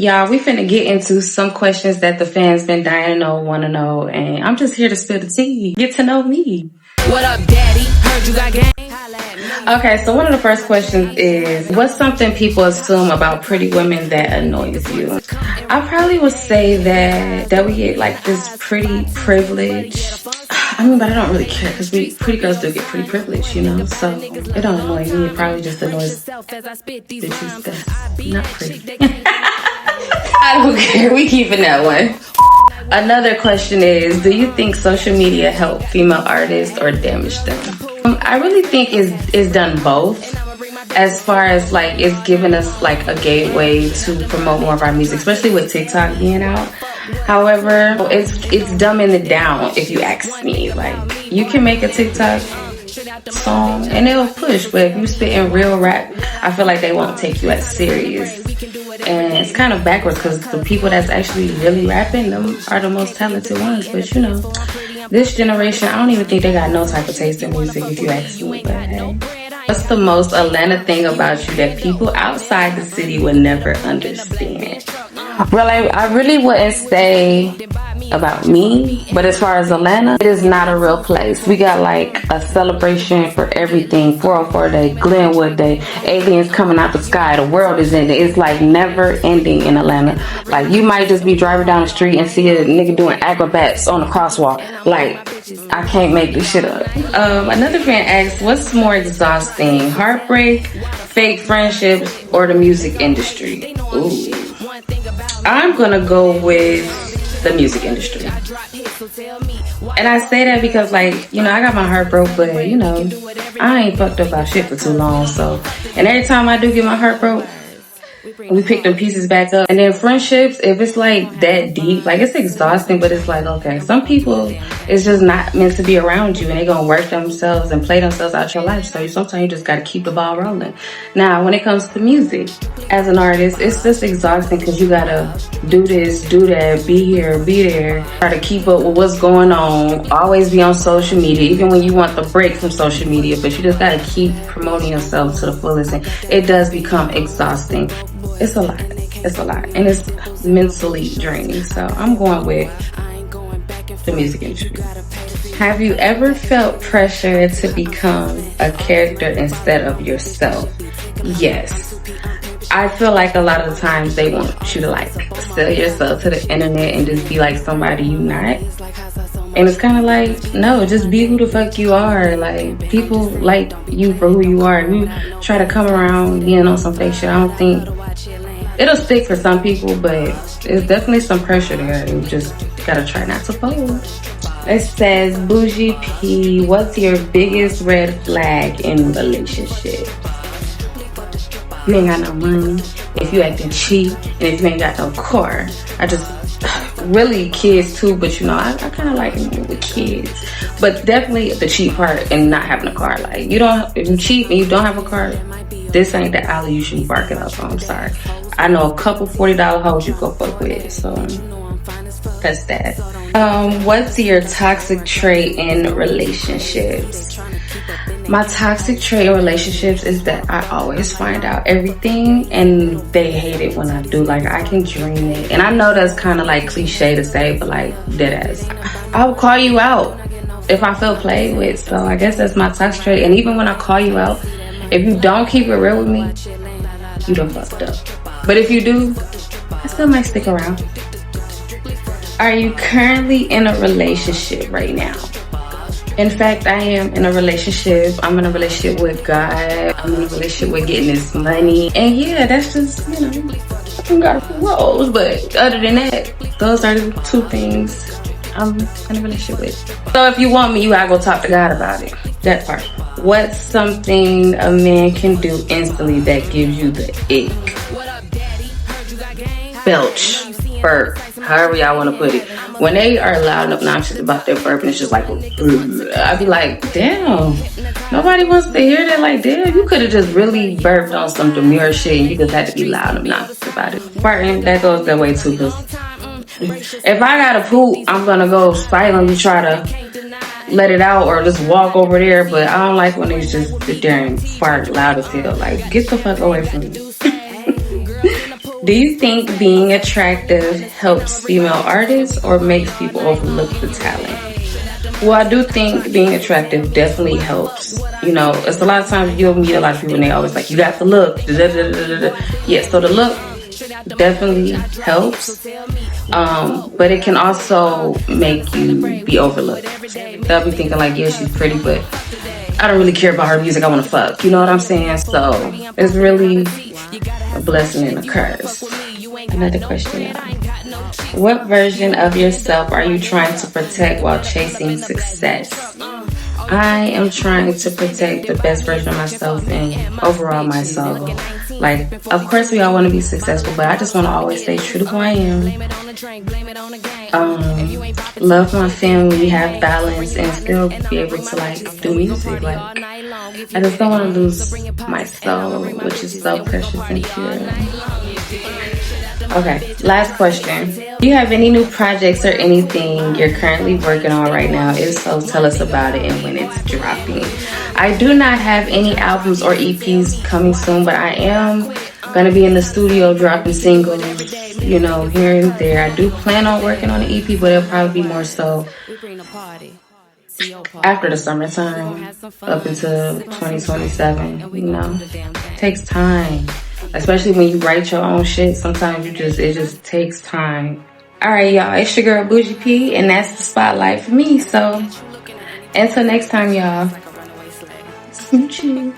Y'all, we finna get into some questions that the fans been dying to know, want to know, and I'm just here to spill the tea. Get to know me. What up, daddy? Heard you got game. Okay, so one of the first questions is, what's something people assume about pretty women that annoys you? I probably would say that we get like this pretty privilege. I mean, but I don't really care because pretty girls do get pretty privileged, you know? So it don't annoy me. It probably just annoys bitches that's not pretty. I don't care. We keeping that one. Another question is, do you think social media help female artists or damage them? I really think it's done both. As far as like it's given us like a gateway to promote more of our music, especially with TikTok being out. However, it's dumbing it down if you ask me. Like, you can make a TikTok song and it'll push, but if you spit in real rap, I feel like they won't take you as serious. And it's kind of backwards because the people that's actually really rapping, them are the most talented ones. But you know, this generation, I don't even think they got no type of taste in music if you ask me. But hey, what's the most Atlanta thing about you that people outside the city would never understand? Well, I really wouldn't say about me, but as far as Atlanta, it is not a real place. We got like a celebration for everything. 404 Day, Glenwood Day, aliens coming out the sky, the world is ending. It's like never ending in Atlanta. Like, you might just be driving down the street and see a nigga doing acrobats on the crosswalk. Like, I can't make this shit up. Another fan asked, what's more exhausting, heartbreak, fake friendships, or the music industry? Ooh. I'm gonna go with the music industry. And I say that because, like, you know, I got my heart broke, but you know, I ain't fucked up about shit for too long. So, and every time I do get my heart broke, we pick them pieces back up. And then friendships, if it's like that deep, like, it's exhausting, but it's like, okay, some people, it's just not meant to be around you and they gonna work themselves and play themselves out your life. So sometimes you just gotta keep the ball rolling. Now, when it comes to music, as an artist, it's just exhausting because you gotta do this, do that, be here, be there, try to keep up with what's going on, always be on social media, even when you want the break from social media, but you just gotta keep promoting yourself to the fullest, and it does become exhausting. It's a lot. It's a lot. And it's mentally draining. So I'm going with the music industry. Have you ever felt pressure to become a character instead of yourself? Yes. I feel like a lot of the times they want you to like sell yourself to the internet and just be like somebody you not. And it's kind of like, no, just be who the fuck you are. Like, people like you for who you are. And you try to come around being on some fake shit, I don't think it'll stick for some people, but it's definitely some pressure there. You just gotta try not to fold. It says, Buuje P, what's your biggest red flag in relationships? You ain't got no money, if you acting cheap, and if you ain't got no car. I just, really kids too, but you know, I kind of like it with kids. But definitely the cheap part and not having a car. Like, if you're cheap and you don't have a car, this ain't the alley you should be barking up on. I'm sorry. I know a couple $40 hoes you go fuck with, so that's that. What's your toxic trait in relationships? My toxic trait in relationships is that I always find out everything and they hate it when I do. Like, I can dream it. And I know that's kind of like cliche to say, but like, deadass. I will call you out if I feel played with. So I guess that's my toxic trait. And even when I call you out, if you don't keep it real with me, you done fucked up. But if you do, I still might stick around. Are you currently in a relationship right now? In fact, I am in a relationship. I'm in a relationship with God. I'm in a relationship with getting this money. And yeah, that's just, you know, I got a few roles. But other than that, those are the two things I'm in a relationship with. So if you want me, you gotta go talk to God about it. That part. What's something a man can do instantly that gives you the ick? Belch. Burp, however y'all want to put it. When they are loud and obnoxious about their burp and it's just like, I'd be like, damn, nobody wants to hear that. Like, damn, you could have just really burped on some demure shit and you just had to be loud and obnoxious about it. Farting, that goes that way too, because if I gotta poop, I'm gonna go silently try to let it out or just walk over there, but I don't like when they just sit there and fart loud as hell. Like, get the fuck away from me. Do you think being attractive helps female artists or makes people overlook the talent? Well, I do think being attractive definitely helps. You know, it's a lot of times you'll meet a lot of people and they always like, you got the look. Yeah, so the look definitely helps. But it can also make you be overlooked. They'll be thinking like, yeah, she's pretty, but I don't really care about her music. I want to fuck. You know what I'm saying? So it's really a blessing and a curse. Another question, y'all. What version of yourself are you trying to protect while chasing success? I am trying to protect the best version of myself and overall my soul. Like, of course we all want to be successful, but I just want to always stay true to who I am. Love my family, have balance, and still be able to like do music. Like, I just don't want to lose my soul, which is so precious and pure. Okay, last question. Do you have any new projects or anything you're currently working on right now? If so, tell us about it and when it's dropping. I do not have any albums or EPs coming soon, but I am going to be in the studio dropping singles, you know, here and there. I do plan on working on an EP, but it'll probably be more so after the summertime up until 2027, you know. It takes time. Especially when you write your own shit, sometimes it just takes time. All right, y'all, it's your girl Buuje P, and that's the spotlight for me. So until next time, y'all. Smooches.